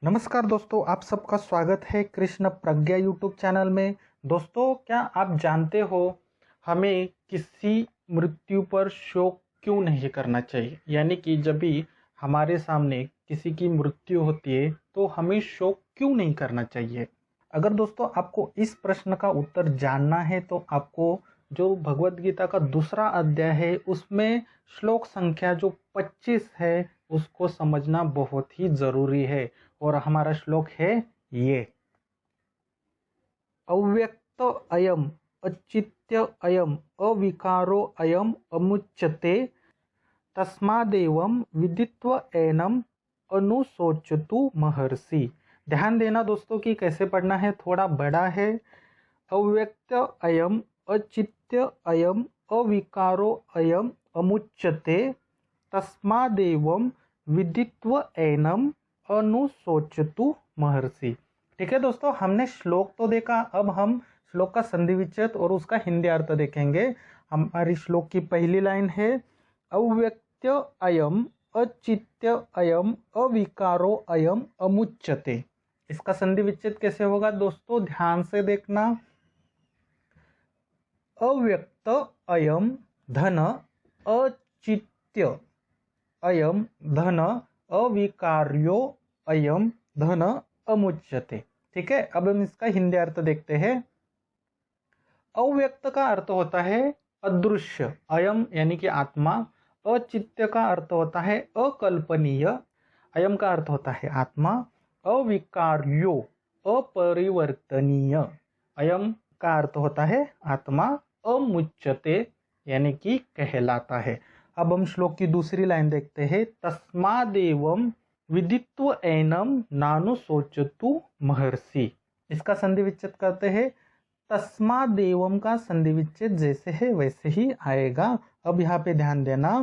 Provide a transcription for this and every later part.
नमस्कार दोस्तों, आप सबका स्वागत है कृष्ण प्रज्ञा यूट्यूब चैनल में। दोस्तों, क्या आप जानते हो हमें किसी मृत्यु पर शोक क्यों नहीं करना चाहिए? यानी कि जब भी हमारे सामने किसी की मृत्यु होती है तो हमें शोक क्यों नहीं करना चाहिए? अगर दोस्तों आपको इस प्रश्न का उत्तर जानना है तो आपको जो भगवत गीता का दूसरा अध्याय है उसमें श्लोक संख्या जो 25 है उसको समझना बहुत ही जरूरी है। और हमारा श्लोक है ये, अव्यक्त अयम अचित्य अयम अविकारो अयम अमुच्यते तस्मादेवं विदित्व एनम अनुशोचतु महर्षि। ध्यान देना दोस्तों कि कैसे पढ़ना है, थोड़ा बड़ा है। अव्यक्त अयम अचित्य अयम अविकारो अयम अमुच्यते तस्मादेवं विदित्व एनम अनुशोचतु महर्षि। ठीक है दोस्तों, हमने श्लोक तो देखा, अब हम श्लोक का संधि विच्छेद और उसका हिंदी अर्थ देखेंगे। हमारी श्लोक की पहली लाइन है, अव्यक्त अयम अचित्य अयम अविकारो अयम अमुच्यते। इसका संधि विच्छेद कैसे होगा दोस्तों, ध्यान से देखना। अव्यक्त अयम धन अचित्य अयम धन अविकार्यो अयम धन अमुच्यते। ठीक है, अब हम इसका हिंदी अर्थ देखते हैं। अव्यक्त का अर्थ होता है अदृश्य, अयम यानी कि आत्मा। अचित्य का अर्थ होता है अकल्पनीय, अयम का अर्थ होता है आत्मा। अविकार्यो अपरिवर्तनीय, अयम का अर्थ होता है आत्मा। अमुच्यते यानी कि कहलाता है। अब हम श्लोक की दूसरी लाइन देखते हैं, तस्मादेवं विदित्व एनम नानुशोचतु महर्षि। इसका संधि विच्छेद करते हैं। तस्मादेवं का संधि विच्छेद जैसे है वैसे ही आएगा। अब यहाँ पे ध्यान देना,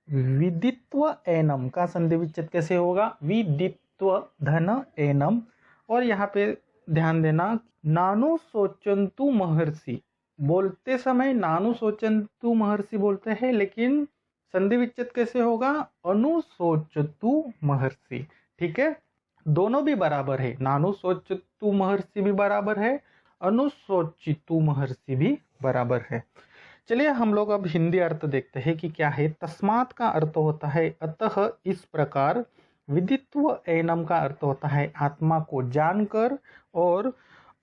विदित्व एनम का संधि विच्छेद कैसे होगा, विदित्व धन एनम। और यहाँ पे ध्यान देना, नानुशोचन्तु महर्षि बोलते समय नानुशोचन्तु महर्षि बोलते हैं, लेकिन संधि विच्छेद कैसे होगा, अनुशोचतु महर्षि। ठीक है, दोनों भी बराबर है, नानुशोचतु महर्षि भी बराबर है, अनुशोचितु महर्षि भी बराबर है। चलिए हम लोग अब हिंदी अर्थ देखते हैं कि क्या है। तस्मात् का अर्थ होता है अतः, इस प्रकार। विदित्व एनम का अर्थ होता है आत्मा को जानकर। और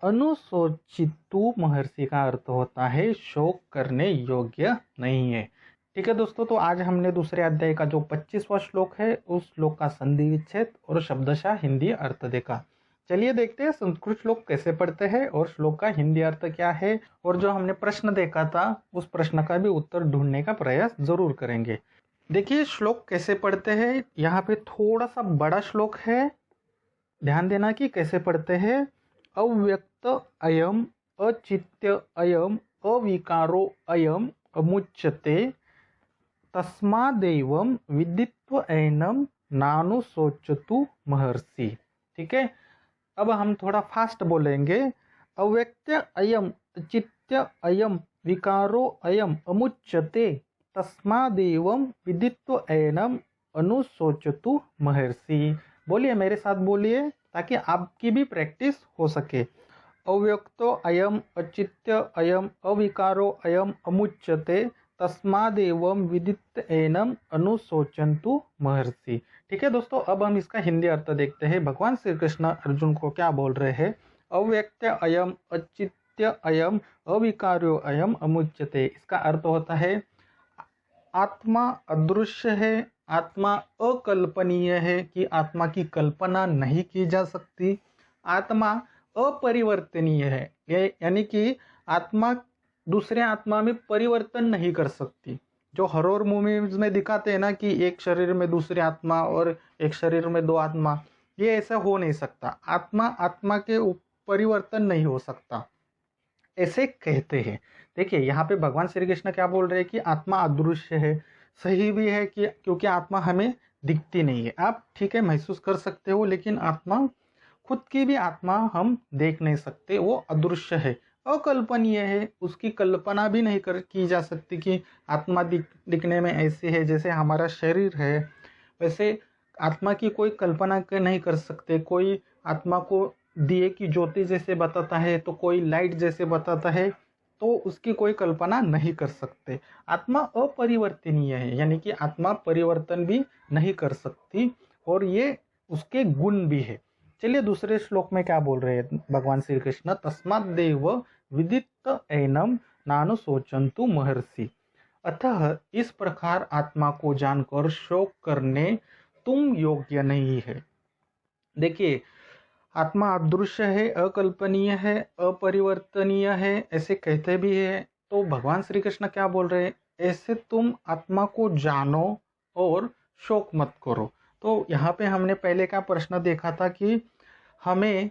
अनुशोचितु महर्षि का अर्थ होता है शोक करने योग्य नहीं है। ठीक है दोस्तों, तो आज हमने दूसरे अध्याय का जो 25वां श्लोक है उस श्लोक का संधि विच्छेद और शब्दशः हिंदी अर्थ देखा। चलिए देखते हैं संस्कृत श्लोक कैसे पढ़ते हैं और श्लोक का हिंदी अर्थ क्या है। और जो हमने प्रश्न देखा था उस प्रश्न का भी उत्तर ढूंढने का प्रयास जरूर करेंगे। देखिए श्लोक कैसे पढ़ते हैं, यहाँ पे थोड़ा सा बड़ा श्लोक है, ध्यान देना कि कैसे पढ़ते हैं। अव्यक्त अयम अचित्य अयम अविकारो अयम अमुच्यते तस्मादेवं विदित्व एनम नानुशोचतु महर्षि। ठीक है, अब हम थोड़ा फास्ट बोलेंगे। अव्यक्त अयम चित्य अयम विकारो अयम अमुच्यते तस्मादेवं विदित्व एनम अनुशोचतु महर्षि। बोलिए, मेरे साथ बोलिए ताकि आपकी भी प्रैक्टिस हो सके। अव्यक्तो अयम अचित्य अयम अविकारो अयम अमुच्यते तस्मादेवं विदित्व एनम अनुशोचन्तु महर्षि। ठीक है दोस्तों, अब हम इसका हिंदी अर्थ देखते हैं। भगवान श्री कृष्ण अर्जुन को क्या बोल रहे हैं, अव्यक्त अयम अचित्य अयम अविकार्यो अयम अमुच्यते। इसका अर्थ होता है आत्मा अदृश्य है, आत्मा अकल्पनीय है कि आत्मा की कल्पना नहीं की जा सकती। आत्मा अपरिवर्तनीय है, यानी कि आत्मा दूसरे आत्मा में परिवर्तन नहीं कर सकती। जो हॉरर मूवीज में दिखाते हैं ना कि एक शरीर में दूसरी आत्मा और एक शरीर में दो आत्मा, ये ऐसा हो नहीं सकता। आत्मा आत्मा के परिवर्तन नहीं हो सकता, ऐसे कहते हैं। देखिए यहाँ पे भगवान श्री कृष्ण क्या बोल रहे हैं कि आत्मा अदृश्य है। सही भी है कि क्योंकि आत्मा हमें दिखती नहीं है। आप ठीक है महसूस कर सकते हो, लेकिन आत्मा खुद की भी आत्मा हम देख नहीं सकते, वो अदृश्य है, अकल्पनीय है। उसकी कल्पना भी नहीं की जा सकती कि आत्मा दिखने में ऐसे है जैसे हमारा शरीर है, वैसे आत्मा की कोई कल्पना नहीं कर सकते। कोई आत्मा को दिए की ज्योति जैसे बताता है तो कोई लाइट जैसे बताता है, तो उसकी कोई कल्पना नहीं कर सकते। आत्मा अपरिवर्तनीय है, यानी कि आत्मा परिवर्तन भी नहीं कर सकती और ये उसके गुण भी है। चलिए दूसरे श्लोक में क्या बोल रहे हैं भगवान श्री कृष्ण, तस्मात् देव विदित एनम नानु सोचंतु महर्षि। अतः इस प्रकार आत्मा को जानकर शोक करने तुम योग्य नहीं है। देखिए, आत्मा अदृश्य है, अकल्पनीय है, अपरिवर्तनीय है, ऐसे कहते भी है। तो भगवान श्री कृष्ण क्या बोल रहे हैं, ऐसे तुम आत्मा को जानो और शोक मत करो। तो यहाँ पे हमने पहले का प्रश्न देखा था कि हमें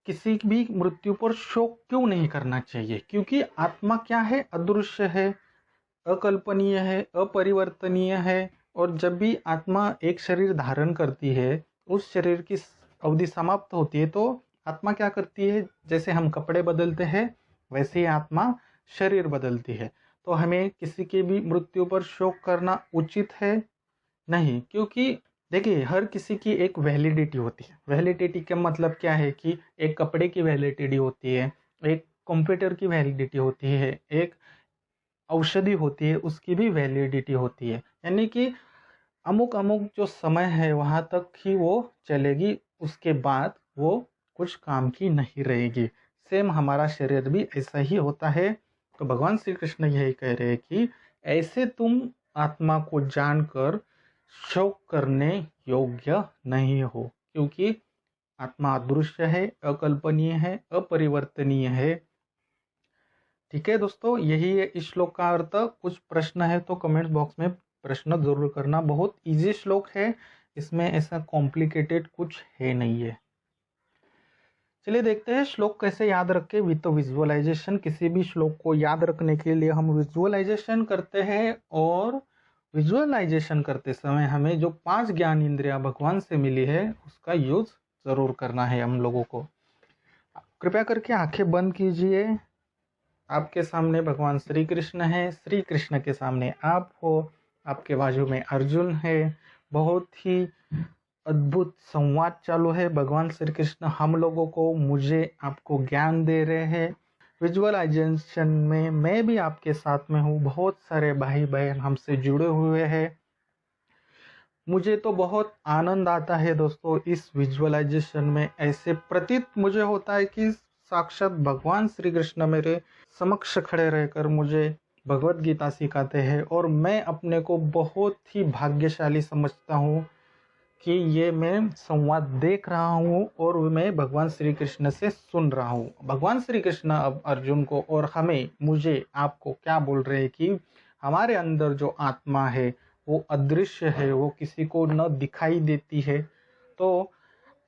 किसी भी मृत्यु पर शोक क्यों नहीं करना चाहिए, क्योंकि आत्मा क्या है, अदृश्य है, अकल्पनीय है, अपरिवर्तनीय है। और जब भी आत्मा एक शरीर धारण करती है, उस शरीर की अवधि समाप्त होती है, तो आत्मा क्या करती है, जैसे हम कपड़े बदलते हैं वैसे ही आत्मा शरीर बदलती है। तो हमें किसी की भी मृत्यु पर शोक करना उचित है नहीं, क्योंकि देखिए हर किसी की एक वैलिडिटी होती है। वैलिडिटी का मतलब क्या है कि एक कपड़े की वैलिडिटी होती है, एक कंप्यूटर की वैलिडिटी होती है, एक औषधि होती है उसकी भी वैलिडिटी होती है। यानी कि अमुक अमुक जो समय है वहाँ तक ही वो चलेगी, उसके बाद वो कुछ काम की नहीं रहेगी। सेम हमारा शरीर भी ऐसा ही होता है। तो भगवान श्री कृष्ण यही कह रहे हैं कि ऐसे तुम आत्मा को जानकर शोक करने योग्य नहीं हो, क्योंकि आत्मा अदृश्य है, अकल्पनीय है, अपरिवर्तनीय है। ठीक है दोस्तों, यही है इस श्लोक का अर्थ। कुछ प्रश्न है तो कमेंट बॉक्स में प्रश्न जरूर करना। बहुत इजी श्लोक है, इसमें ऐसा कॉम्प्लिकेटेड कुछ है नहीं है। चलिए देखते हैं श्लोक कैसे याद रखें विद विजुअलाइजेशन। किसी भी श्लोक को याद रखने के लिए हम विजुअलाइजेशन करते हैं, और विजुअलाइजेशन करते समय हमें जो 5 ज्ञान इंद्रियां भगवान से मिली है उसका यूज जरूर करना है हम लोगों को। कृपया करके आंखें बंद कीजिए। आपके सामने भगवान श्री कृष्ण है, श्री कृष्ण के सामने आप हो, आपके बाजू में अर्जुन है। बहुत ही अद्भुत संवाद चालू है। भगवान श्री कृष्ण हम लोगों को, मुझे, आपको ज्ञान दे रहे हैं। विजुअलाइजेशन में मैं भी आपके साथ में हूँ। बहुत सारे भाई बहन हमसे जुड़े हुए हैं। मुझे तो बहुत आनंद आता है दोस्तों इस विजुअलाइजेशन में। ऐसे प्रतीत मुझे होता है कि साक्षात भगवान श्री कृष्ण मेरे समक्ष खड़े रहकर मुझे भगवत गीता सिखाते हैं, और मैं अपने को बहुत ही भाग्यशाली समझता हूँ कि ये मैं संवाद देख रहा हूँ और मैं भगवान श्री कृष्ण से सुन रहा हूँ। भगवान श्री कृष्ण अब अर्जुन को और हमें, मुझे, आपको क्या बोल रहे हैं कि हमारे अंदर जो आत्मा है वो अदृश्य है, वो किसी को न दिखाई देती है। तो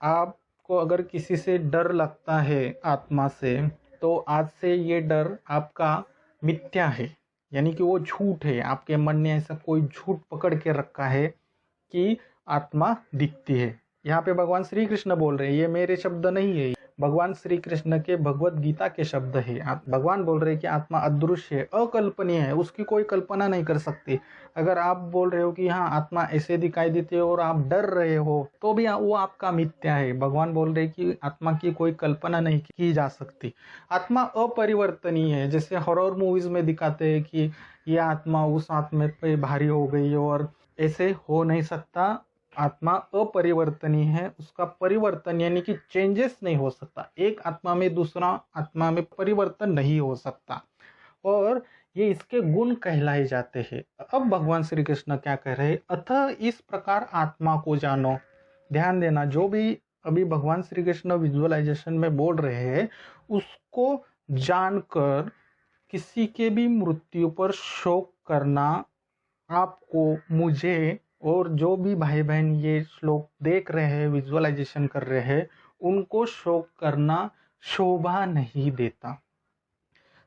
आपको अगर किसी से डर लगता है आत्मा से, तो आज से ये डर आपका मिथ्या है, यानी कि वो झूठ है। आपके मन ने ऐसा कोई झूठ पकड़ के रखा है कि आत्मा दिखती है। यहाँ पे भगवान श्री कृष्ण बोल रहे हैं, ये मेरे शब्द नहीं है, भगवान श्री कृष्ण के भगवत गीता के शब्द है। भगवान बोल रहे हैं कि आत्मा अदृश्य है, अकल्पनीय है, उसकी कोई कल्पना नहीं कर सकती। अगर आप बोल रहे हो कि हाँ आत्मा ऐसे दिखाई देती है और आप डर रहे हो, तो भी वो आपका मिथ्या है। भगवान बोल रहे हैं कि आत्मा की कोई कल्पना नहीं की जा सकती। आत्मा अपरिवर्तनीय है। जैसे हॉरर मूवीज में दिखाते हैं कि ये आत्मा उस आत्मा पे भारी हो गई, और ऐसे हो नहीं सकता। आत्मा अपरिवर्तनीय है, उसका परिवर्तन यानी कि चेंजेस नहीं हो सकता। एक आत्मा में दूसरा आत्मा में परिवर्तन नहीं हो सकता, और ये इसके गुण कहलाए जाते हैं। अब भगवान श्री कृष्ण क्या कह रहे हैं, अतः इस प्रकार आत्मा को जानो। ध्यान देना, जो भी अभी भगवान श्री कृष्ण विजुअलाइजेशन में बोल रहे हैं, उसको जानकर किसी के भी मृत्यु पर शोक करना आपको, मुझे, और जो भी भाई बहन ये श्लोक देख रहे हैं, विजुअलाइजेशन कर रहे हैं, उनको शोक करना शोभा नहीं देता।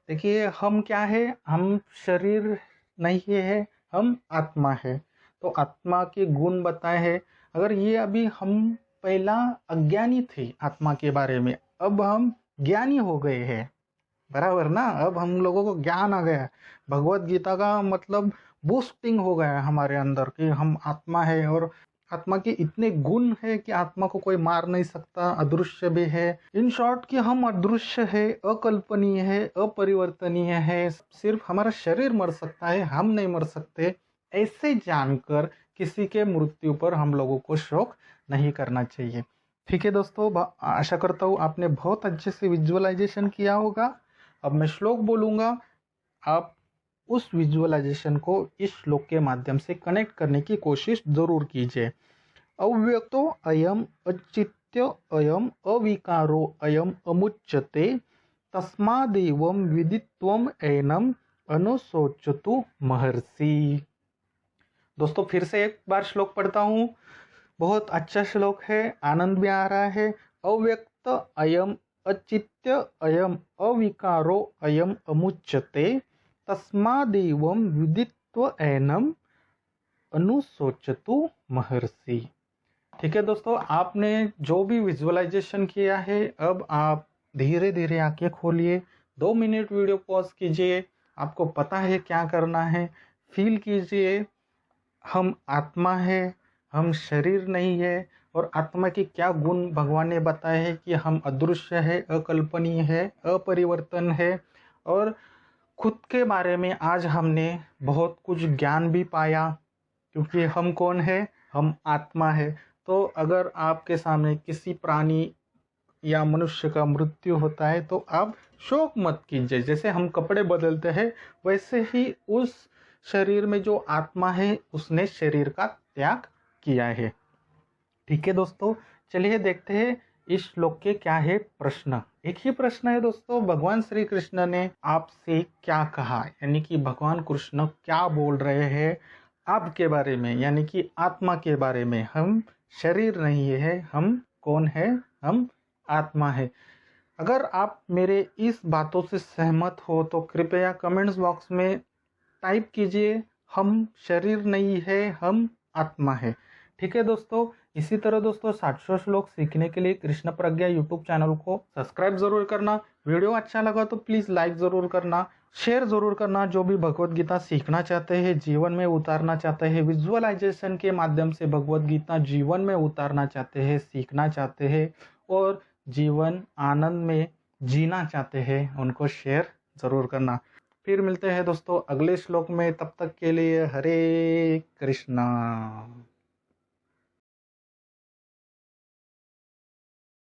देखिए हम क्या है, हम शरीर नहीं है, हम आत्मा है। तो आत्मा के गुण बताए हैं। अगर ये अभी हम पहला अज्ञानी थे आत्मा के बारे में, अब हम ज्ञानी हो गए हैं, बराबर ना। अब हम लोगों को ज्ञान आ गया, भगवत गीता का मतलब बूस्टिंग हो गया हमारे अंदर कि हम आत्मा है और आत्मा के इतने गुण है कि आत्मा को कोई मार नहीं सकता, अदृश्य भी है। इन शॉर्ट कि हम अदृश्य है, अकल्पनीय है, अपरिवर्तनीय है, सिर्फ हमारा शरीर मर सकता है, हम नहीं मर सकते। ऐसे जानकर किसी के मृत्यु पर हम लोगों को शोक नहीं करना चाहिए। ठीक है दोस्तों, आशा करता हूँ आपने बहुत अच्छे से विजुअलाइजेशन किया होगा। अब मैं श्लोक बोलूंगा, आप उस विजुअलाइजेशन को इस श्लोक के माध्यम से कनेक्ट करने की कोशिश जरूर कीजिए। अव्यक्तो अयम अचित्य अयम अविकारो अयम अमुच्यते तस्मादेवं विदित्वम एनम अनुशोचतु महर्षि। दोस्तों फिर से एक बार श्लोक पढ़ता हूँ, बहुत अच्छा श्लोक है, आनंद भी आ रहा है। अव्यक्त अयम अचित्य अयम अविकारो अयम अमुच्यते तस्मादेवं विदित्व एनम अनुशोचतु महर्षि। ठीक है दोस्तों, आपने जो भी विजुअलाइजेशन किया है, अब आप धीरे धीरे आंखें खोलिए, 2 मिनट वीडियो पॉज कीजिए, आपको पता है क्या करना है। फील कीजिए हम आत्मा है, हम शरीर नहीं है, और आत्मा की क्या गुण भगवान ने बताए हैं कि हम अदृश्य है, अकल्पनीय है, अपरिवर्तन है। और खुद के बारे में आज हमने बहुत कुछ ज्ञान भी पाया, क्योंकि हम कौन है, हम आत्मा है। तो अगर आपके सामने किसी प्राणी या मनुष्य का मृत्यु होता है तो आप शोक मत कीजिए। जैसे हम कपड़े बदलते हैं, वैसे ही उस शरीर में जो आत्मा है उसने शरीर का त्याग किया है। ठीक है दोस्तों, चलिए देखते हैं इस श्लोक के क्या है प्रश्न। एक ही प्रश्न है दोस्तों, भगवान श्री कृष्ण ने आपसे क्या कहा, यानी कि भगवान कृष्ण क्या बोल रहे हैं आपके बारे में, यानी कि आत्मा के बारे में। हम शरीर नहीं है, हम कौन है, हम आत्मा है। अगर आप मेरे इस बातों से सहमत हो तो कृपया कमेंट्स बॉक्स में टाइप कीजिए, हम शरीर नहीं है, हम आत्मा है। ठीक है दोस्तों, इसी तरह दोस्तों 700 श्लोक सीखने के लिए कृष्ण प्रज्ञा यूट्यूब चैनल को सब्सक्राइब जरूर करना। वीडियो अच्छा लगा तो प्लीज लाइक जरूर करना, शेयर जरूर करना। जो भी भगवत गीता सीखना चाहते हैं, जीवन में उतारना चाहते हैं, विजुअलाइजेशन के माध्यम से भगवत गीता जीवन में उतारना चाहते हैं, सीखना चाहते हैं और जीवन आनंद में जीना चाहते हैं, उनको शेयर जरूर करना। फिर मिलते हैं दोस्तों अगले श्लोक में, तब तक के लिए हरे कृष्णा।